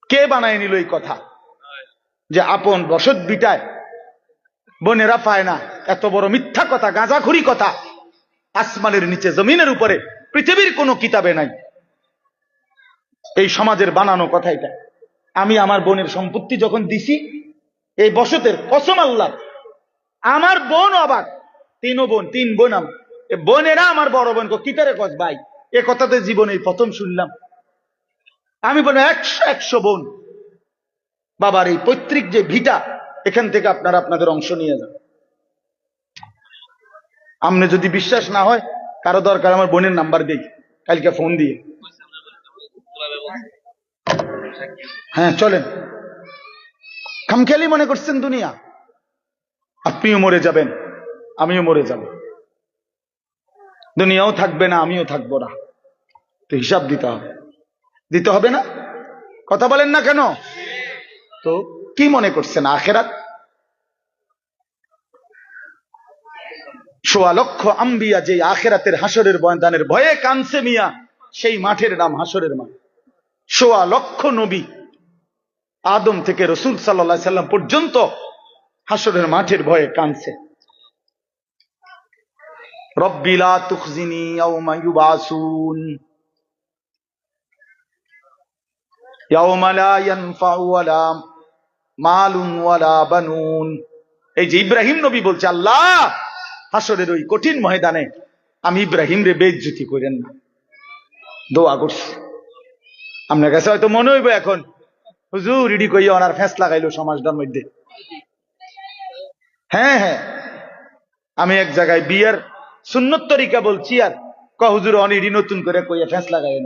Speaker 1: কে বানায় নিল এই কথা যে আপন বসত বিটায় বোনেরা পায় না? এত বড় মিথ্যা কথা, গাঁজাখুরি কথা আসমানের নিচে জমিনের উপরে পৃথিবীর কোনো কিতাবে নাই। এই সমাজের বানানো কথা এটা। আমি আমার বোনের সম্পত্তি যখন দিছি এই বসতের কসম আল্লাহ, আমার বোন অবাক। তিন বোন আমার। বোনেরা আমার বড় বোন কিতারে কস ভাই, এ কথাতে জীবনে প্রথম শুনলাম। আমি বলি 100 বোন। বাবার এই পৈতৃক যে ভিটা, এখান থেকে আপনারা আপনাদের অংশ নিয়ে যান। আপনি যদি বিশ্বাস না হয়, কারো দরকার আমার বোনের নাম্বার দেই, কালকে ফোন দিয়ে। হ্যাঁ চলেন। খামখেয়ালি মনে করছেন দুনিয়া? আপনিও মরে যাবেন, আমিও মরে যাব। দুনিয়াও থাকবে না, আমিও থাকবো না। তো হিসাব দিতে হবে না? কথা বলেন না কেন? তো কি মনে করছেন আখেরাত? ১৬ লক্ষ আম্বিয়া যে আখেরাতের হাসরের ময়দানের ভয়ে কানছে মিয়া, সেই মাঠের নাম হাসরের মাঠ। ১৬ লক্ষ নবী, আদম থেকে রসুল সাল্লাল্লাহু আলাইহি সাল্লাম পর্যন্ত হাসরের মাঠের ভয়ে কানছে। রব্বি লা তুখজিনি ইয়াওমা ইউবাসুন ইয়াওমা লা ইয়ানফাউ ওয়ালা মালুন ওয়ালা বানুন। এই যে ইব্রাহিম নবী বলছে, আল্লাহ হাসরের ওই কঠিন ময়দানে আমি ইব্রাহিম রে বেইজ্জতি করেন না। দোয়া করছি। আপনার কাছে হয়তো মনে হইব এখন, হুজুর ইডি কইয়া ওনার ফেস লাগাইলো সমাজটার মধ্যে। হ্যাঁ হ্যাঁ, আমি এক জায়গায় বিয়ের সুন্নত তরিকা বলছি, আর হুজুর অনিডি নতুন করে কইয়া ফেস লাগাইন।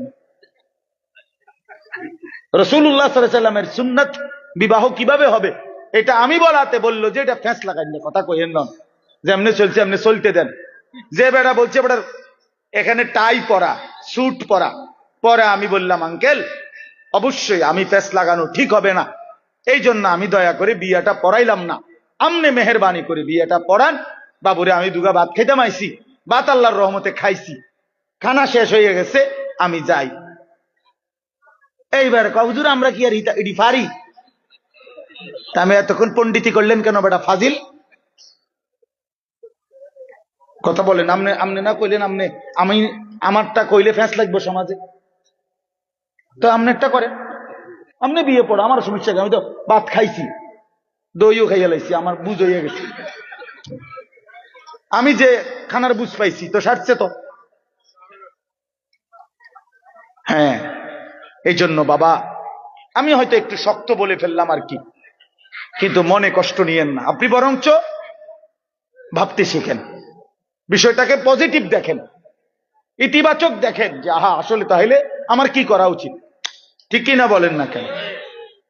Speaker 1: রাসূলুল্লাহ সাল্লাল্লাহু আলাইহি সাল্লামের সুন্নাত বিবাহ কিভাবে হবে এটা আমি বলাতে বললো যে এটা ফেস লাগাইন কথা কইেন না, যে এমনি চলছে এমনি চলতে দেন। যে বেটা বলছে বেটার এখানে টাই পরা, স্যুট পরা, পরে আমি বললাম আঙ্কেল অবশ্যই আমি ফেস লাগানো ঠিক হবে না, এই জন্য আমি দয়া করে বিয়েটা পড়াইলাম না। আমনে মেহেরবানি করে বিয়েটা পড়ান। বাবুরে আমি দুগা ভাত খেতে মাইছি, ভাত আল্লাহর রহমতে খাইছি, খানা শেষ হয়ে গেছে, আমি যাই। এইবার হুজুর আমরা কি আর ইডি পারি? আমি এতক্ষণ পণ্ডিতি করলেন কেন বেটা ফাজিল? কথা বলেন। আমনে না কইলেন, আমি আমারটা কইলে ফ্যাঁস লাগবে সমাজে, তো আমনেরটা করেন। আপনি বিয়ে পড়ো, আমার সমস্যা কি? আমি তো ভাত খাইছি, দইও খাইয়া লাইছি, আমার বুঝ হইয়া গেছে। আমি যে খানার বুঝ পাইছি তো সারছে তো। হ্যাঁ, এই জন্য বাবা আমি হয়তো একটু শক্ত বলে ফেললাম আর কি, কিন্তু মনে কষ্ট নিয়েন না। আপনি বরঞ্চ ভাবতে শিখেন, বিষয়টাকে পজিটিভ দেখেন, ইতিবাচক দেখেন যে আহা আসলে তাহলে আমার কি করা উচিত। ঠিক কিনা বলেন না কেন?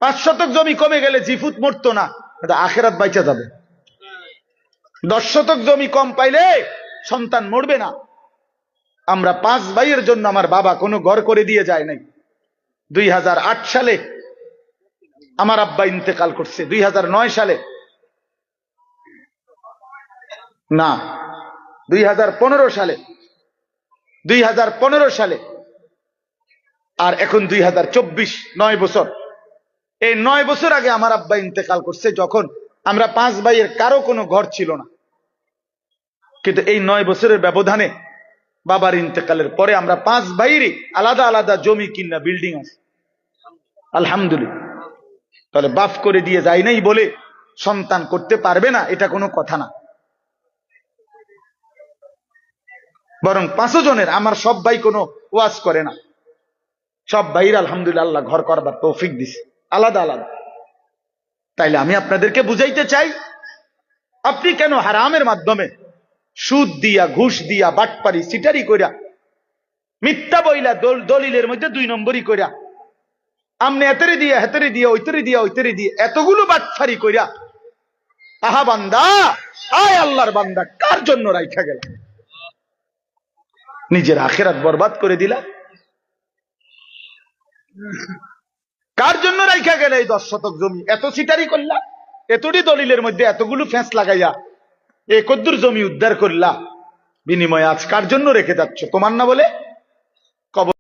Speaker 1: ৫ শতক জমি কমে গেলে জিফুত মরতো না, আখেরাত বাইচা যাবে। ১০ শতক জমি কম পাইলে সন্তান মরবে না। আমরা 5 ভাইয়ের জন্য আমার বাবা কোনো ঘর করে দিয়ে যায় নাই। ২০০৮ সালে আমার আব্বা ইন্তেকাল করছে, ২০০৯ সালে না ২০১৫ সালে, ২০১৫ সালে, আর এখন ২০২৪, ৯ বছর। এই ৯ বছর আগে আমার আব্বা ইন্তেকাল করছে, যখন আমরা 5 ভাইয়ের কারো কোনো ঘর ছিল না। কিন্তু এই 9 বছরের ব্যবধানে বাবার ইন্তেকালের পরে আমরা 5 ভাইয়েরই আলাদা আলাদা জমি কিনা বিল্ডিং আছে, আলহামদুলিল্লাহ। তাহলে বাফ করে দিয়ে যায় নাই বলে সন্তান করতে পারবে না, এটা কোনো কথা না। বরং 5 জনের, আমার সব ভাই কোনো ওয়াজ করে না, সব ভাইয়ের আলহামদুলিল্লাহ আল্লাহ ঘর করবার তৌফিক দিছে আলাদা আলাদা। তাইলে আমি আপনাদেরকে বুঝাইতে চাই, আপনি কেন হারামের মাধ্যমে সুদ দিয়া, ঘুষ দিয়া, বাটপারি, সিটারি কইরা, মিথ্যা বইলা, দলিলের মধ্যে 2 নম্বরই কইরা আমনে এতেরে দিয়ে হেতেরে দিয়ে ওইতেরে দিয়ে এতগুলো বাটফারি কইরা, আহা বান্দা, আয় আল্লাহর বান্দা, কার জন্য রাইখা গেল? নিজের আখিরাত বরবাদ করে দিলা। কার জন্য রাইখা গেলে এই 10 শতক জমি? এত সিটারি করলা, এতটি দলিলের মধ্যে এতগুলো ফেঁস লাগাইয়া এ কদ্দুর জমি উদ্ধার করলা, বিনিময়ে আজ কার জন্য রেখে যাচ্ছ? তোমার না বলে